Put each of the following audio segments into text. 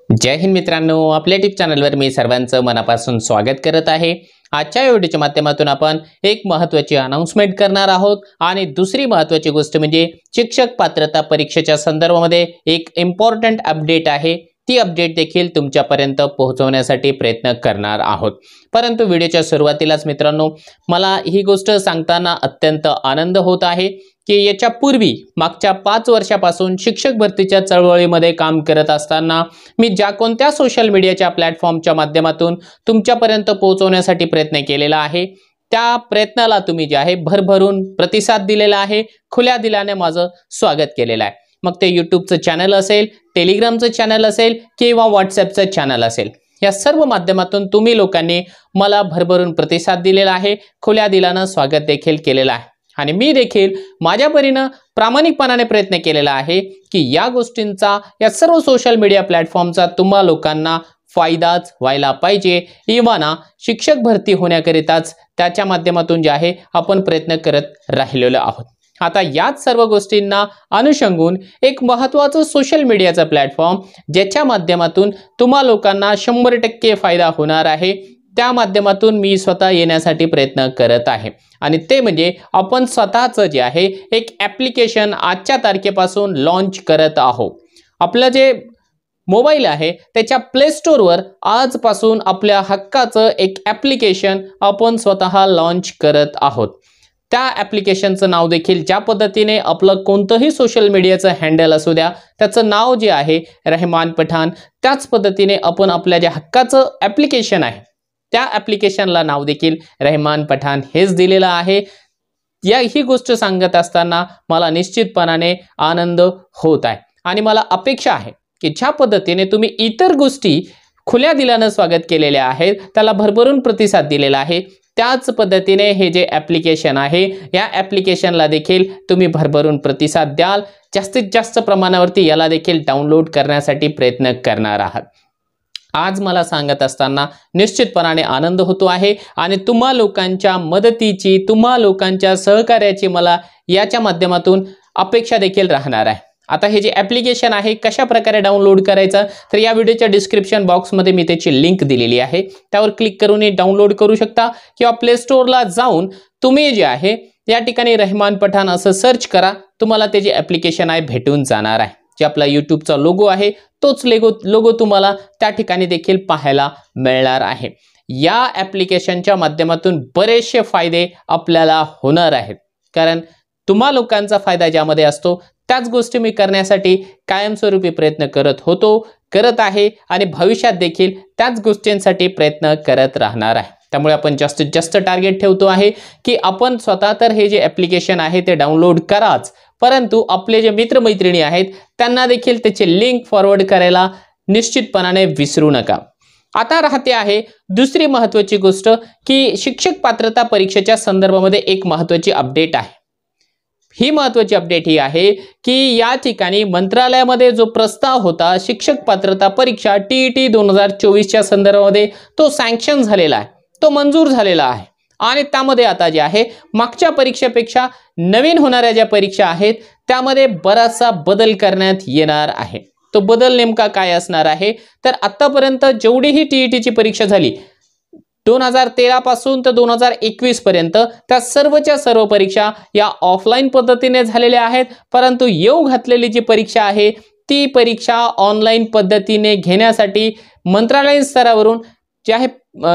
जय हिंद मित्रांनो, आपल्या यूट्यूब चॅनलवर मी सर्वांचं मनापासून स्वागत करत आहे। आजच्या व्हिडिओच्या माध्यमातून आपण एक महत्त्वाची अनाउन्समेंट करणार आहोत आणि दुसरी महत्त्वाची गोष्ट म्हणजे शिक्षक पात्रता परीक्षेच्या संदर्भामध्ये एक इम्पॉर्टंट अपडेट आहे। ती अपडेट देखील तुमच्यापर्यंत पोहोचवण्यासाठी प्रयत्न करणार आहोत। परंतु व्हिडिओच्या सुरुवातीलाच मित्रांनो, मला ही गोष्ट सांगताना अत्यंत आनंद होत आहे की याच्या पूर्वी मागच्या 5 वर्षापासून शिक्षक भरतीच्या चळवळीमध्ये काम करत असताना मी ज्या कोणत्या सोशल मीडियाच्या प्लॅटफॉर्मच्या माध्यमातून तुमच्यापर्यंत पोहोचवण्यासाठी प्रयत्न केलेला आहे, त्या प्रयत्नाला तुम्ही जे आहे भरभरून प्रतिसाद दिलेला आहे, खुल्या दिलाने माझं स्वागत केलेलं आहे। मग ते YouTubeचं चॅनल असेल, टेलिग्रामचं चॅनल असेल किंवा व्हॉट्सॲपचं चॅनल असेल, या सर्व माध्यमातून तुम्ही लोकांनी मला भरभरून प्रतिसाद दिलेला आहे, खुल्या दिलाने स्वागत देखील केलेलं आहे। आणि मी देखील माझ्या परीने प्रामाणिकपणाने प्रयत्न केलेला आहे की या गोष्टींचा, या सर्व सोशल मीडिया प्लॅटफॉर्मचा तुम्हा लोकांना फायदाच व्हायला पाहिजे। इवाना शिक्षक भरती होण्याकरिताच त्याच्या माध्यमातून जे आहे आपण प्रयत्न करत राहिलेलो आहोत। आता याच सर्व गोष्टींना अनुषंगून एक महत्त्वाचं सोशल मीडियाचा प्लॅटफॉर्म ज्याच्या माध्यमातून तुम्हा लोकांना 100% फायदा होणार आहे, त्या माध्यमातून मी स्वतः येण्यासाठी प्रयत्न करत आहे। आणि ते म्हणजे आपण स्वतःचं जे आहे एक ॲप्लिकेशन आजच्या तारखेपासून लॉन्च करत आहोत। आपलं जे मोबाईल आहे त्याच्या प्ले स्टोअरवर आजपासून आपल्या हक्काचं एक ॲप्लिकेशन आपण स्वतः लॉन्च करत आहोत। त्या ॲप्लिकेशनचं नाव देखील ज्या पद्धतीने आपलं कोणतंही सोशल मीडियाचं हँडल असू द्या, त्याचं नाव जे आहे रहमान पठाण, त्याच पद्धतीने आपण आपल्या ज्या हक्काचं ॲप्लिकेशन आहे त्या ॲप्लिकेशनला नाव देखील रहमान पठाण हेच दिलेलं आहे। ही गोष्ट सांगत असताना मला निश्चितपणाने आनंद होत आहे आणि मला अपेक्षा आहे की ज्या पद्धतीने तुम्ही इतर गोष्टी खुल्या दिलाने स्वागत केलेले आहेत, त्याला भरभरून प्रतिसाद दिलेला आहे, त्याच पद्धतीने हे जे ॲप्लिकेशन आहे या ॲप्लिकेशनला देखील तुम्ही भरभरून प्रतिसाद द्याल। जास्तीत जास्त प्रमाणावरती याला देखील डाउनलोड करण्यासाठी प्रयत्न करणार आहात। आज मला सांगत असताना निश्चितपणाने आनंद होतो आहे आणि तुम्हा लोकांच्या मदतीची, तुम्हा लोकांच्या सहकार्याची मला याच्या माध्यमातून अपेक्षा देखील राहणार आहे। आता हे जे ॲप्लिकेशन आहे कशा प्रकारे डाउनलोड करायचं, तर या व्हिडिओच्या डिस्क्रिप्शन बॉक्समध्ये मी त्याची लिंक दिलेली आहे, त्यावर क्लिक करून डाउनलोड करू शकता किंवा प्ले स्टोअरला जाऊन तुम्ही जे आहे या ठिकाणी रहमान पठाण असं सर्च करा, तुम्हाला ते जे ॲप्लिकेशन आहे भेटून जाणार आहे। जे आपला YouTubeचा लोगो आहे तोच लोगो तुम्हाला त्या ठिकाणी देखील पाहायला मिळणार आहे। या ॲप्लिकेशनच्या माध्यमातून बरेचसे फायदे आपल्याला होणार आहेत, कारण तुम्हा लोकांचा फायदा ज्यामध्ये असतो त्याच गोष्टी मी करण्यासाठी कायमस्वरूपी प्रयत्न करत आहे आणि भविष्यात देखील त्याच गोष्टींसाठी प्रयत्न करत राहणार आहे। त्यामुळे आपण जास्तीत जास्त टार्गेट ठेवतो आहे की आपण स्वतः तर हे जे ॲप्लिकेशन आहे ते डाउनलोड कराच, परंतु आपले जे मित्रमैत्रिणी आहेत त्यांना देखील त्याचे लिंक फॉरवर्ड करायला निश्चितपणाने विसरू नका। आता राहते आहे दुसरी महत्त्वाची गोष्ट की शिक्षक पात्रता परीक्षेच्या संदर्भामध्ये एक महत्त्वाची अपडेट आहे। ही महत्त्वाची अपडेट ही आहे की या ठिकाणी मंत्रालयामध्ये जो प्रस्ताव होता शिक्षक पात्रता परीक्षा TET 2024च्या संदर्भामध्ये तो सँक्शन झालेला आहे, तो मंजूर झालेला आहे आणि त्यामध्ये आता जे आहे मागच्या परीक्षेपेक्षा नवीन होणाऱ्या ज्या परीक्षा आहेत त्यामध्ये बराचसा बदल करण्यात येणार आहे। तो बदल नेमका काय असणार आहे, तर आतापर्यंत जेवढीही TETची परीक्षा झाली 2013 पासून तर 2021 पर्यंत त्या सर्वच्या सर्व परीक्षा या ऑफलाईन पद्धतीने झालेल्या आहेत, परंतु येऊ घातलेली जी परीक्षा आहे ती परीक्षा ऑनलाईन पद्धतीने घेण्यासाठी मंत्रालयीन स्तरावरून जे आहे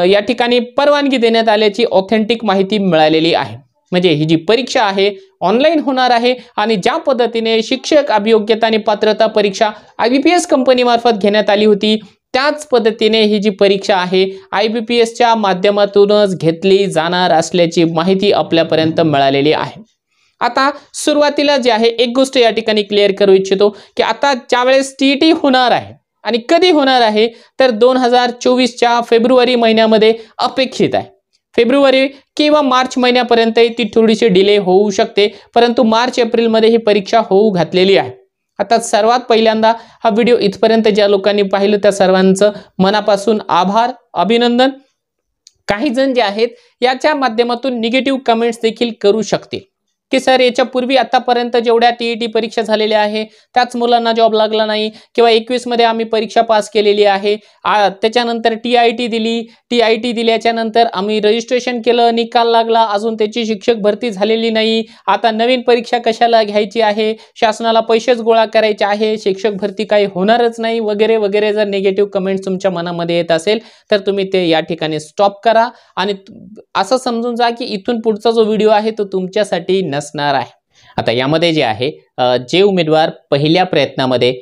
या ठिकाणी परवानगी देण्यात आल्याची ऑथेंटिक माहिती मिळालेली आहे। म्हणजे ही जी परीक्षा आहे ऑनलाईन होणार आहे आणि ज्या पद्धतीने शिक्षक अभियोग्यता आणि पात्रता परीक्षा IBPS कंपनीमार्फत घेण्यात आली होती त्याच पद्धतीने ही जी परीक्षा आहे IBPSच्या माध्यमातूनच घेतली जाणार असल्याची माहिती आपल्यापर्यंत मिळालेली आहे। आता सुरुवातीला जे आहे एक गोष्ट या ठिकाणी क्लिअर करू इच्छितो की आता ज्यावेळेस TET होणार आहे आणि कधी होणार आहे, तर 2024च्या फेब्रुवारी महिन्यामध्ये अपेक्षित आहे। फेब्रुवारी किंवा मार्च महिन्यापर्यंत ती थोडीशी डिले होऊ शकते, परंतु मार्च एप्रिलमध्ये ही परीक्षा होऊ घातलेली आहे। आता सर्वात पहिल्यांदा हा व्हिडिओ इथपर्यंत ज्या लोकांनी पाहिलं त्या सर्वांचं मनापासून आभार, अभिनंदन। काही जण जे आहेत याच्या माध्यमातून निगेटिव्ह कमेंट्स देखील करू शकतील, की सर याच्यापूर्वी आतापर्यंत जेवढ्या टीईटी परीक्षा झालेल्या आहे त्याच मुलांना जॉब लागला नाही, किंवा 21 मध्ये आम्ही परीक्षा पास केलेली आहे, त्याच्यानंतर टीआयटी दिली, टीआयटी दिल्याच्या नंतर आम्ही रजिस्ट्रेशन केलं, निकाल लागला, अजून त्याची शिक्षक भरती झालेली नाही, आता नवीन परीक्षा कशाला घ्यायची आहे, शासनाला पैसेच गोळा करायचे आहे, शिक्षक भरती काही होणारच नाही, वगैरे वगैरे जर निगेटिव्ह कमेंट्स तुमच्या मनामध्ये येत असेल तर तुम्ही ते या ठिकाणी स्टॉप करा आणि असं समजून जा की इथून पुढचा जो व्हिडिओ आहे तो तुमच्यासाठी नसणार आहे. आता यामध्ये जे आहे जे उमेदवार पहिल्या प्रयत्नामध्ये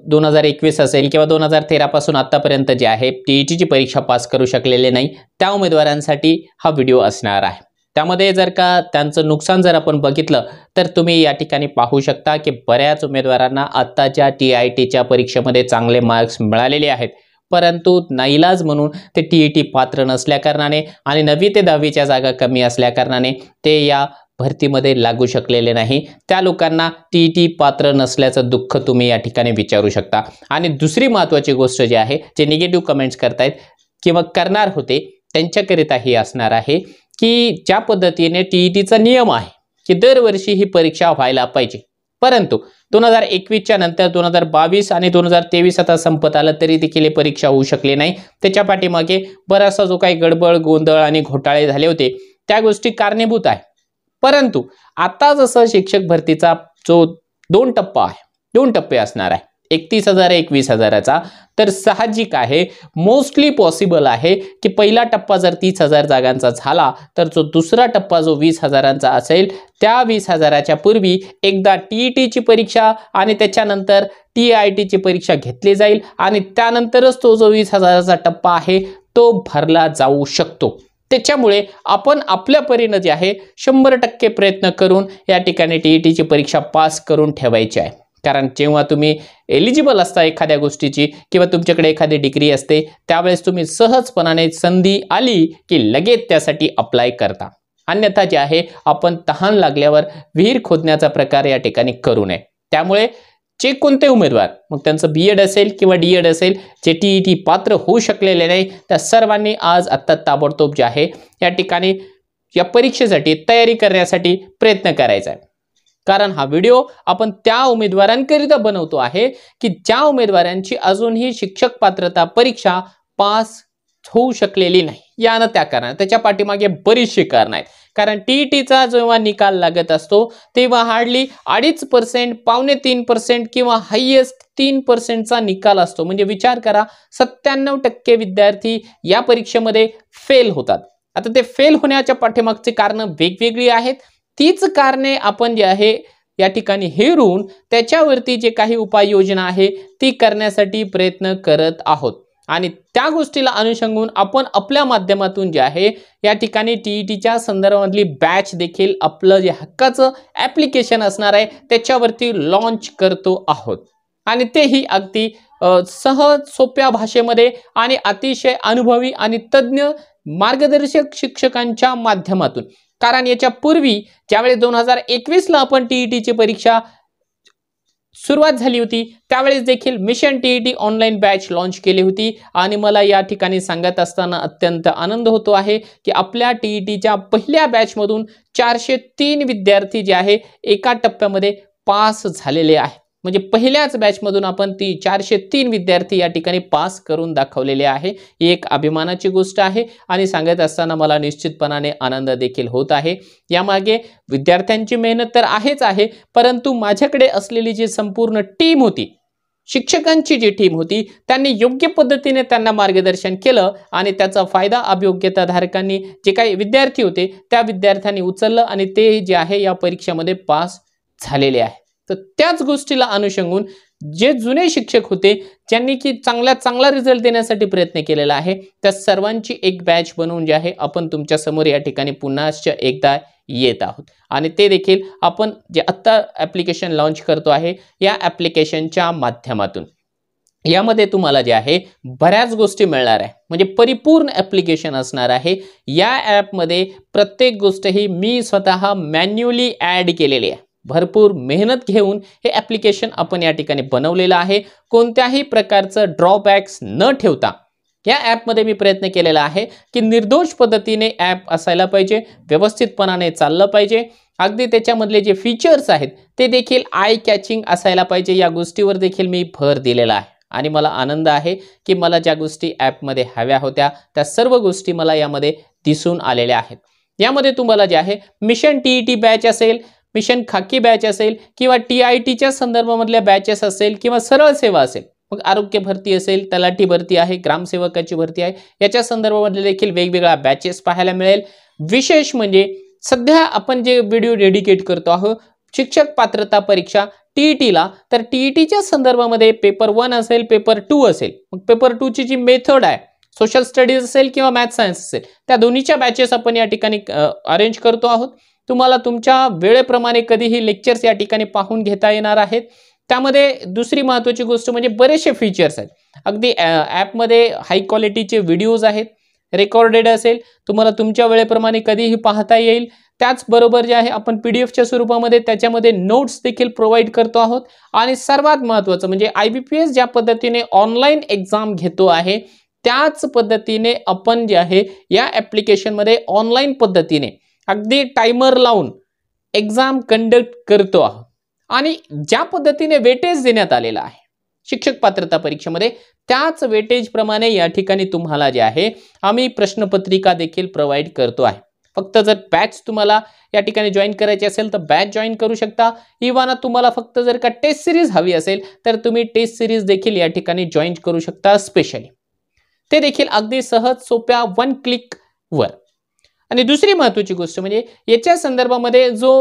2021 असेल किंवा 2013 पासून आतापर्यंत जे आहे टीईटीची परीक्षा पास करू शकलेले नाही त्या उमेदवारांसाठी हा व्हिडिओ असणार आहे. त्यामध्ये जर का त्यांचं नुकसान जर आपण बघितलं तर तुम्ही या ठिकाणी पाहू शकता की बऱ्याच उमेदवारांना आत्ताच्या टीआयटीच्या परीक्षेमध्ये चांगले मार्क्स मिळालेले आहेत, परंतु नाईलाज म्हणून ते टीईटी पात्र नसल्या कारणाने आणि 9वी ते 10वीच्या जागा कमी असल्या कारणाने ते या भरतीमध्ये लागू शकलेले नाही. त्या लोकांना टीईटी पात्र नसल्याचं दुःख तुम्ही या ठिकाणी विचारू शकता. आणि दुसरी महत्त्वाची गोष्ट जी आहे, जे निगेटिव्ह कमेंट्स करतायत किंवा करणार होते त्यांच्याकरिता ही असणार आहे की ज्या पद्धतीने टीईटीचा नियम आहे की दरवर्षी ही परीक्षा व्हायला पाहिजे, परंतु 2021च्या नंतर 2022 आणि 2023 आता संपत आलं तरी देखील ही परीक्षा होऊ शकली नाही. त्याच्या पाठीमागे बराचसा जो काही गडबड गोंधळ आणि घोटाळे झाले होते त्या गोष्टी कारणीभूत आहे. परंतु आता जसं शिक्षक भरतीचा जो 2 टप्पे असणार आहे, 31,000 21,000चा, तर साहजिक आहे मोस्टली पॉसिबल आहे की पहिला टप्पा जर 30,000 जागांचा झाला तर जो दुसरा टप्पा जो 20,000चा असेल त्या 20,000च्या पूर्वी एकदा टीईटीची परीक्षा आणि त्याच्यानंतर टीआयटीची परीक्षा घेतली जाईल आणि त्यानंतरच तो जो 20,000चा टप्पा आहे तो भरला जाऊ शकतो. त्याच्यामुळे आपण आपल्या परीने जे आहे 100% प्रयत्न करून या ठिकाणी टीईटीची परीक्षा पास करून ठेवायची आहे. कारण जेव्हा तुम्ही एलिजिबल असता एखाद्या गोष्टीची किंवा तुमच्याकडे एखादी डिग्री असते त्यावेळेस तुम्ही सहजपणाने संधी आली की लगेच त्यासाठी अप्लाय करता. अन्यथा जे आहे आपण तहान लागल्यावर विहीर खोदण्याचा प्रकार या ठिकाणी करू नये. त्यामुळे जे कोणते उमेदवार मग त्यांचं बीएड असेल किंवा डीएड असेल जे टीईटी पात्र होऊ शकलेले नाही त्या सर्वांनी आज आत्ता ताबडतोब जे आहे या ठिकाणी या परीक्षेसाठी तयारी करण्यासाठी प्रयत्न करायचा आहे. कारण हा व्हिडिओ आपण त्या उमेदवारांकरिता बनवतो आहे की ज्या उमेदवारांची अजूनही शिक्षक पात्रता परीक्षा पास होऊ शकलेली नाही. यानं त्या कारण त्याच्या पाठीमागे बरीचशी कारणं आहेत. कारण टीईटीचा जेव्हा निकाल लागत असतो तेव्हा हार्डली 2.5%, 2.5% किंवा हायेस्ट 3%चा निकाल असतो. म्हणजे विचार करा 97% विद्यार्थी या परीक्षेमध्ये फेल होतात. आता ते फेल होण्याच्या पाठीमागची कारणं वेगवेगळी आहेत. तीच कारणे आपण जे आहे या ठिकाणी हेरून त्याच्यावरती जे काही उपाययोजना आहे ती करण्यासाठी प्रयत्न करत आहोत. आणि त्या गोष्टीला अनुषंगून आपण आपल्या माध्यमातून जे आहे या ठिकाणी टीईटीच्या संदर्भातली बॅच देखील आपलं जे हक्काचं ॲप्लिकेशन असणार आहे त्याच्यावरती लॉन्च करतो आहोत. आणि तेही अगदी सहज सोप्या भाषेमध्ये आणि अतिशय अनुभवी आणि तज्ज्ञ मार्गदर्शक शिक्षकांच्या माध्यमातून. कारण याच्या पूर्वी ज्यावेळेस 2021ला आपण टीईटीची परीक्षा सुरुवात झाली होती त्यावेळेस देखील mission TET online batch launch केली होती. आणि मला या ठिकाणी सांगत असताना अत्यंत आनंद होतो आहे की आपल्या टीईटीच्या पहिल्या बॅचमधून 403 विद्यार्थी जे आहे एका टप्प्यामध्ये पास झालेले आहेत. म्हणजे पहिल्याच बॅचमधून आपण 403 विद्यार्थी या ठिकाणी पास करून दाखवलेले आहे. ही एक अभिमानाची गोष्ट आहे आणि सांगत असताना मला निश्चितपणाने आनंद देखील होत आहे. यामागे विद्यार्थ्यांची मेहनत तर आहेच आहे, परंतु माझ्याकडे असलेली जी संपूर्ण टीम होती, शिक्षकांची जी टीम होती, त्यांनी योग्य पद्धतीने त्यांना मार्गदर्शन केलं आणि त्याचा फायदा अभियोग्यताधारकांनी जे काही विद्यार्थी होते त्या विद्यार्थ्यांनी उचललं आणि ते जे आहे या परीक्षेमध्ये पास झालेले आहे. तर त्याच गोष्टीला अनुषंगून जे जुने शिक्षक होते ज्यांनी की चांगला रिझल्ट देण्यासाठी प्रयत्न केलेला आहे त्या सर्वांची एक बॅच बनवून जे आहे आपण तुमच्या समोर या ठिकाणी पुन्हा एकदा येत आहोत. आणि ते देखील आपण जे आत्ता ॲप्लिकेशन लॉन्च करतो आहे या ॲप्लिकेशनच्या माध्यमातून. यामध्ये तुम्हाला जे आहे बऱ्याच गोष्टी मिळणार आहे. म्हणजे परिपूर्ण ॲप्लिकेशन असणार आहे. या ॲपमध्ये प्रत्येक गोष्ट ही मी स्वतः मॅन्युअली ॲड केलेली आहे. भरपूर मेहनत घेऊन हे ॲप्लिकेशन आपण या ठिकाणी बनवलेलं आहे. कोणत्याही प्रकारचं ड्रॉबॅक्स न ठेवता या ॲपमध्ये मी प्रयत्न केलेला आहे की निर्दोष पद्धतीने ॲप असायला पाहिजे, व्यवस्थितपणाने चाललं पाहिजे अगदी त्याच्यामधले जे फीचर्स आहेत ते देखील आय कॅचिंग असायला पाहिजे, या गोष्टीवर देखील मी भर दिलेला आहे. आणि मला आनंद आहे की मला ज्या गोष्टी ॲपमध्ये हव्या होत्या त्या सर्व गोष्टी मला यामध्ये दिसून आलेल्या आहेत. यामध्ये तुम्हाला जे आहे मिशन TET बॅच असेल, मिशन खाकी बॅच असेल किंवा TITच्या संदर्भामधल्या बॅचेस असेल किंवा सरळ सेवा असेल, मग आरोग्य भरती असेल, तलाठी भरती आहे, ग्रामसेवकाची भरती आहे, याच्या संदर्भामध्ये देखील वेगवेगळ्या बॅचेस पाहायला मिळेल. विशेष म्हणजे सध्या आपण जे व्हिडिओ डेडिकेट करतो आहोत शिक्षक पात्रता परीक्षा TETला, तर TETच्या संदर्भामध्ये पेपर 1 असेल, पेपर 2 असेल. मग पेपर 2 ची जी मेथड आहे, सोशल स्टडीज असेल किंवा मॅथ सायन्स असेल, त्या दोन्हीच्या बॅचेस आपण या ठिकाणी अरेंज करतो आहोत. तुम्हाला तुमच्या वेळेप्रमाणे कधीही लेक्चर्स या ठिकाणी पाहून घेता येणार आहेत. त्यामध्ये दुसरी महत्त्वाची गोष्ट म्हणजे बरेचसे फीचर्स आहेत. अगदी ॲपमध्ये हाय क्वालिटीचे व्हिडिओज आहेत, रेकॉर्डेड असेल, तुम्हाला तुमच्या वेळेप्रमाणे कधीही पाहता येईल. त्याचबरोबर जे आहे आपण PDFच्या स्वरूपामध्ये त्याच्यामध्ये नोट्स देखील प्रोव्हाइड करतो आहोत. आणि सर्वात महत्त्वाचं म्हणजे IBPS ज्या पद्धतीने ऑनलाईन एक्झाम घेतो आहे त्याच पद्धतीने आपण जे आहे या ॲप्लिकेशनमध्ये ऑनलाईन पद्धतीने अगदी टायमर लावून एक्झाम कंडक्ट करतो आहोत. आणि ज्या पद्धतीने वेटेज देण्यात आलेला आहे शिक्षक पात्रता परीक्षेमध्ये, त्याच वेटेज प्रमाणे या ठिकाणी तुम्हाला जे आहे आम्ही प्रश्नपत्रिका देखील प्रोव्हाइड करतो आहे. फक्त जर बॅच तुम्हाला या ठिकाणी जॉईन करायची असेल तर बॅच जॉईन करू शकता. इव्हन तुम्हाला फक्त जर का टेस्ट सिरीज हवी असेल तर तुम्ही टेस्ट सिरीज देखील या ठिकाणी जॉईन करू शकता स्पेशली. ते देखील अगदी सहज सोप्या 1 क्लिकवर. आणि दुसरी महत्त्वाची गोष्ट म्हणजे याच्या संदर्भामध्ये जो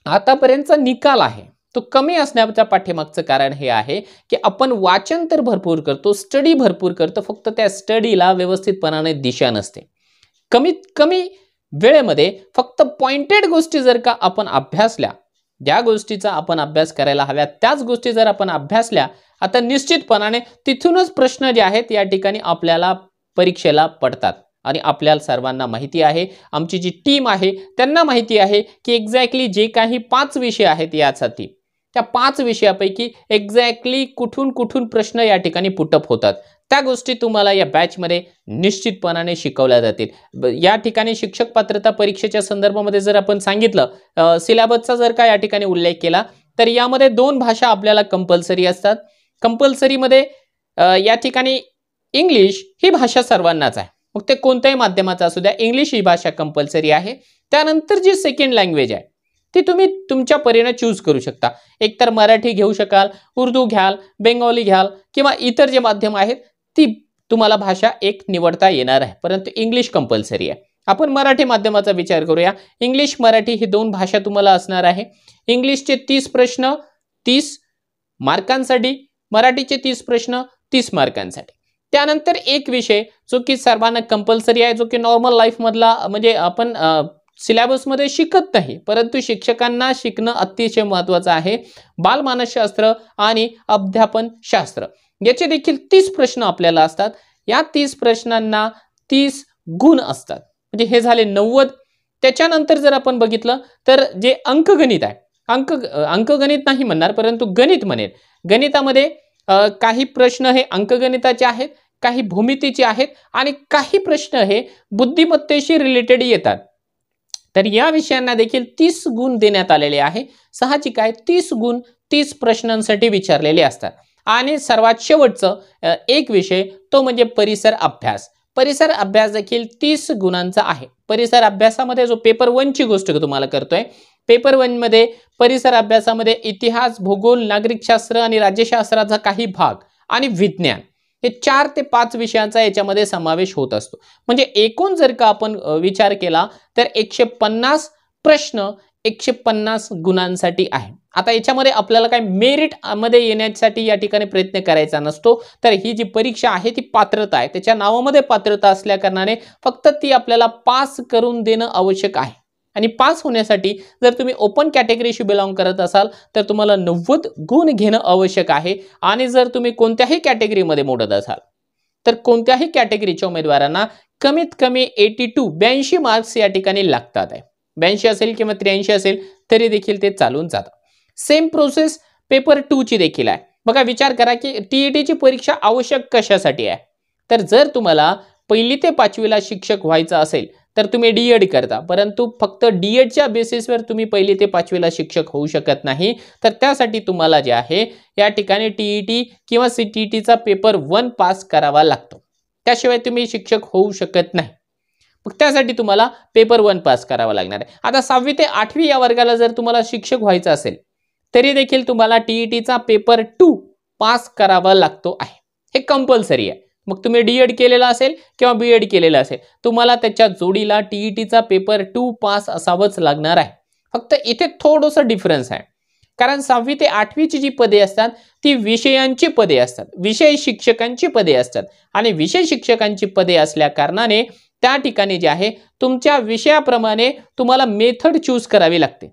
आतापर्यंतचा निकाल आहे तो कमी असण्याच्या पाठीमागचं कारण हे आहे की आपण वाचन तर भरपूर करतो, स्टडी भरपूर करतो, फक्त त्या स्टडीला व्यवस्थितपणाने दिशा नसते. कमीत कमी वेळेमध्ये फक्त पॉइंटेड गोष्टी जर का आपण अभ्यासल्या, ज्या गोष्टीचा आपण अभ्यास करायला हव्या त्याच गोष्टी जर आपण अभ्यासल्या, आता निश्चितपणाने तिथूनच प्रश्न जे आहेत या ठिकाणी आपल्याला परीक्षेला पडतात. आणि आपल्याला सर्वांना माहिती आहे, आमची जी टीम आहे त्यांना माहिती आहे की एक्झॅक्टली जे काही 5 विषय आहेत यासाठी, त्या 5 विषयापैकी एक्झॅक्टली कुठून कुठून प्रश्न या ठिकाणी पुटअप होतात, त्या गोष्टी तुम्हाला या बॅचमध्ये निश्चितपणाने शिकवल्या जातील. या ठिकाणी शिक्षक पात्रता परीक्षेच्या संदर्भामध्ये जर आपण सांगितलं, सिलेबसचा जर का या ठिकाणी उल्लेख केला, तर यामध्ये 2 भाषा आपल्याला कंपल्सरी असतात. कंपल्सरीमध्ये या ठिकाणी इंग्लिश ही भाषा सर्वांनाच आहे, मग ते कोणत्याही माध्यमाचा असू द्या, इंग्लिश ही भाषा कंपल्सरी आहे. त्यानंतर जी सेकंड लँग्वेज आहे ती तुम्ही तुमच्या परीने चूज करू शकता. एकतर मराठी घेऊ शकाल, उर्दू घ्याल, बेंगॉली घ्याल किंवा इतर जे माध्यम आहेत ती तुम्हाला भाषा एक निवडता येणार आहे, परंतु इंग्लिश कंपल्सरी आहे. आपण मराठी माध्यमाचा विचार करूया. इंग्लिश मराठी ही 2 भाषा तुम्हाला असणार आहे. इंग्लिशचे 30 प्रश्न 30 मार्कांसाठी, मराठीचे 30 प्रश्न 30 मार्कांसाठी. त्यानंतर एक विषय जो की सर्वांना कंपल्सरी आहे, जो की नॉर्मल लाईफ मधला म्हणजे आपण सिलेबसमध्ये शिकत नाही, परंतु शिक्षकांना शिकणं अतिशय महत्त्वाचं आहे, बालमानसशास्त्र आणि अध्यापन शास्त्र. याचे देखील 30 प्रश्न आपल्याला असतात. या 30 प्रश्नांना 30 गुण असतात, म्हणजे हे झाले 90. त्याच्यानंतर जर आपण बघितलं तर जे अंकगणित आहे, अंकगणित नाही म्हणणार परंतु गणित म्हणेल. गणितामध्ये काही प्रश्न हे अंकगणिताचे आहेत, काही भूमितीचे आहेत आणि काही प्रश्न हे बुद्धिमत्तेशी रिलेटेड येतात. तर या विषयांना देखील 30 गुण देण्यात आलेले आहे. साहजिक आहे, 30 गुण 30 प्रश्नांसाठी विचारलेले असतात. आणि सर्वात शेवटचं एक विषय तो म्हणजे परिसर अभ्यास. परिसर अभ्यास देखील 30 गुणांचा आहे. परिसर अभ्यासामध्ये जो पेपर 1 ची गोष्ट तुम्हाला करतोय, पेपर 1 मध्ये परिसर अभ्यासामध्ये इतिहास, भूगोल, नागरिकशास्त्र आणि राज्यशास्त्राचा काही भाग आणि विज्ञान हे 4 ते 5 विषयांचा याच्यामध्ये समावेश होत असतो. म्हणजे एकूण जर का आपण विचार केला तर 150 प्रश्न 150 गुणांसाठी आहे. आता याच्यामध्ये आपल्याला काय मेरिट मध्ये येण्यासाठी या ठिकाणी प्रयत्न करायचा नसतो, तर ही जी परीक्षा आहे ती पात्रता आहे. त्याच्या नावामध्ये पात्रता असल्या कारणाने फक्त ती आपल्याला पास करून देणं आवश्यक आहे. आणि पास होण्यासाठी जर तुम्ही ओपन कॅटेगरीशी बिलॉंग करत असाल तर तुम्हाला 90 गुण घेणं आवश्यक आहे. आणि जर तुम्ही कोणत्याही कॅटेगरीमध्ये मोडत असाल तर कोणत्याही कॅटेगरीच्या उमेदवारांना कमीत कमी 82 मार्क्स या ठिकाणी लागतात आहे. 82 असेल किंवा 83 असेल तरी देखील ते चालून जातं. सेम प्रोसेस पेपर 2 ची देखील आहे. बघा, विचार करा की TET ची परीक्षा आवश्यक कशासाठी आहे. तर जर तुम्हाला 1ली ते 5वीला शिक्षक व्हायचं असेल तर तुम्ही डी.एड करता, परंतु फक्त डी.एडच्या बेसिसवर तुम्ही 1ली ते 5वीला शिक्षक होऊ शकत नाही. तर त्यासाठी तुम्हाला जे आहे या ठिकाणी टी.ई.टी. किंवा सी.टी.टीचा पेपर 1 पास करावा लागतो. त्याशिवाय तुम्ही शिक्षक होऊ शकत नाही. मग त्यासाठी तुम्हाला पेपर 1 पास करावा लागणार आहे. आता 6वी ते 8वी या वर्गाला जर तुम्हाला शिक्षक व्हायचं असेल तरी देखील तुम्हाला टी.ई.टीचा पेपर 2 पास करावा लागतो आहे. हे कंपल्सरी आहे. मग तुम्ही डी.एड केलेला असेल किंवा बी.एड केलेला असेल, तुम्हाला त्याच्या जोडीला टी.ई.टीचा पेपर 2 पास असावंच लागणार आहे. फक्त इथे थोडंसं डिफरन्स आहे. कारण 6वी ते 8वीची जी पदे असतात ती विषयांची पदे असतात, विषय शिक्षकांची पदे असतात आणि विषय शिक्षकांची पदे असल्या कारणाने त्या ठिकाणी जे आहे तुमच्या विषयाप्रमाणे तुम्हाला मेथड चूज करावी लागते.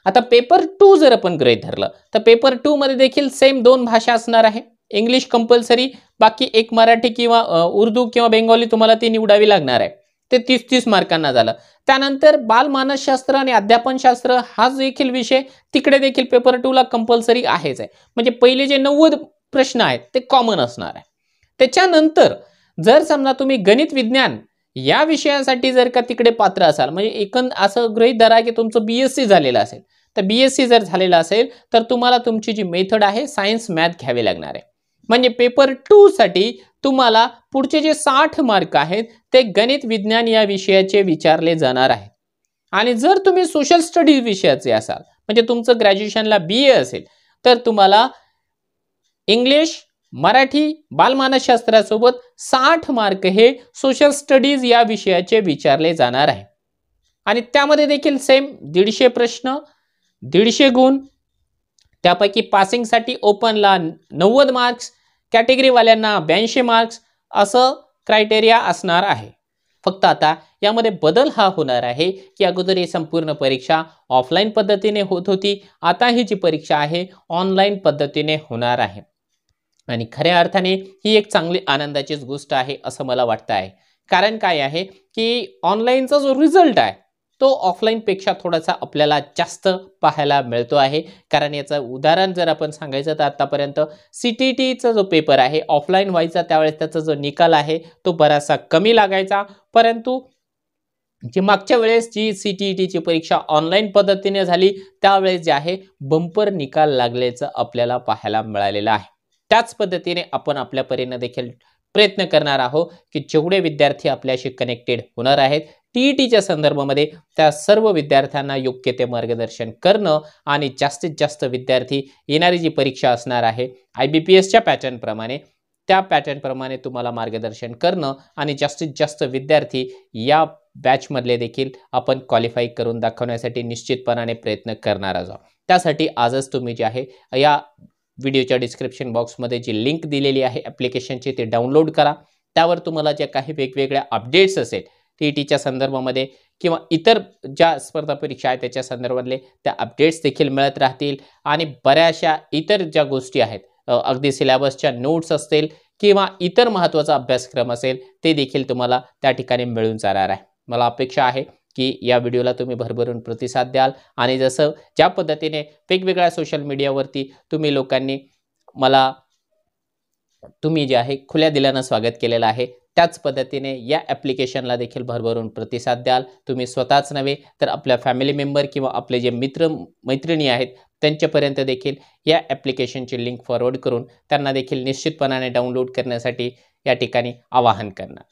आता पेपर 2 जर आपण गृहीत धरलं तर पेपर 2 मध्ये देखील सेम 2 भाषा असणार आहे. इंग्लिश कंपल्सरी, बाकी एक मराठी किंवा उर्दू किंवा बेंगॉली तुम्हाला ती निवडावी लागणार आहे. ते 30-30 मार्कांना झालं. त्यानंतर बालमानसशास्त्र आणि अध्यापनशास्त्र हा देखील विषय तिकडे देखील पेपर 2 ला कंपल्सरी आहेच आहे. म्हणजे पहिले जे 90 प्रश्न आहेत ते कॉमन असणार आहे. त्याच्यानंतर जर समजा तुम्ही गणित विज्ञान या विषयासाठी जर का तिकडे पात्र असाल, म्हणजे असं गृहीत धरा की तुमचं BSc झालेलं असेल, तर BSc जर झालेलं असेल तर तुम्हाला तुमची जी मेथड आहे सायन्स मॅथ घ्यावी लागणार आहे. म्हणजे पेपर 2 साठी तुम्हाला पुढचे जे 60 मार्क आहेत ते गणित विज्ञान या विषयाचे विचारले जाणार आहेत. आणि जर तुम्ही सोशल स्टडीज विषयाचे असाल, म्हणजे तुमचं ग्रॅज्युएशनला BA असेल, तर तुम्हाला इंग्लिश, मराठी, बालमानसशास्त्रासोबत 60 मार्क हे सोशल स्टडीज या विषयाचे विचारले जाणार आहे. आणि त्यामध्ये देखील सेम 150 प्रश्न, 150 गुण, त्यापैकी पासिंगसाठी ओपनला 90 मार्क्स, कॅटेगरीवाल्यांना 82 मार्क्स असं क्रायटेरिया असणार आहे. फक्त आता यामध्ये बदल हा होणार आहे की अगोदर ही संपूर्ण परीक्षा ऑफलाईन पद्धतीने होत होती, आता ही जी परीक्षा आहे ऑनलाईन पद्धतीने होणार आहे. आणि खऱ्या अर्थाने ही एक चांगली आनंदाचीच गोष्ट आहे असं मला वाटतं आहे. कारण काय आहे की ऑनलाईनचा जो रिझल्ट आहे तो ऑफलाईन पेक्षा थोडासा आपल्याला जास्त पाहायला मिळतो आहे. कारण याचं उदाहरण जर आपण सांगायचं तर आतापर्यंत CTTचा जो पेपर आहे ऑफलाईन व्हायचा, त्यावेळेस त्याचा जो निकाल आहे तो बराचसा कमी लागायचा. परंतु जी मागच्या वेळेस जी CTETची परीक्षा ऑनलाईन पद्धतीने झाली त्यावेळेस जे आहे बंपर निकाल लागल्याचं आपल्याला पाहायला मिळालेलं आहे. त्याच पद्धतीने आपण आपल्या परीने देखील प्रयत्न करणार आहोत की जेवढे विद्यार्थी आपल्याशी कनेक्टेड होणार आहेत TETच्या संदर्भामध्ये त्या सर्व विद्यार्थ्यांना योग्य ते मार्गदर्शन करणं आणि जास्तीत जास्त विद्यार्थी येणारी जी परीक्षा असणार आहे IBPSच्या पॅटर्नप्रमाणे त्या पॅटर्नप्रमाणे तुम्हाला मार्गदर्शन करणं आणि जास्तीत जास्त विद्यार्थी या बॅचमधले देखील आपण क्वालिफाय करून दाखवण्यासाठी निश्चितपणाने प्रयत्न करणार आहोत. त्यासाठी आजच तुम्ही जे आहे या व्हिडिओच्या डिस्क्रिप्शन बॉक्समध्ये जी लिंक दिलेली आहे ॲप्लिकेशनची ते डाउनलोड करा. त्यावर तुम्हाला ज्या काही वेगवेगळ्या अपडेट्स असेल TETच्या संदर्भामध्ये किंवा इतर ज्या स्पर्धा परीक्षा आहेत त्याच्या संदर्भातले त्या अपडेट्स देखील मिळत राहतील. आणि बऱ्याचशा इतर ज्या गोष्टी आहेत अगदी सिलेबसच्या नोट्स असतील किंवा इतर महत्त्वाचा अभ्यासक्रम असेल ते देखील तुम्हाला त्या ठिकाणी मिळून जाणार आहे. मला अपेक्षा आहे की या व्हिडिओला तुम्ही भरभरून प्रतिसाद द्याल आणि जसं ज्या पद्धतीने वेगवेगळ्या सोशल मीडियावरती तुम्ही लोकांनी मला तुम्ही जे आहे खुल्या दिलानं स्वागत केलेलं आहे त्याच पद्धतीने या ॲप्लिकेशनला देखील भरभरून प्रतिसाद द्याल. तुम्ही स्वतःच नव्हे तर आपल्या फॅमिली मेंबर किंवा आपले जे मित्र मैत्रिणी आहेत त्यांच्यापर्यंत देखील या ॲप्लिकेशनची लिंक फॉरवर्ड करून त्यांना देखील निश्चितपणाने डाउनलोड करण्यासाठी या ठिकाणी आवाहन करणार.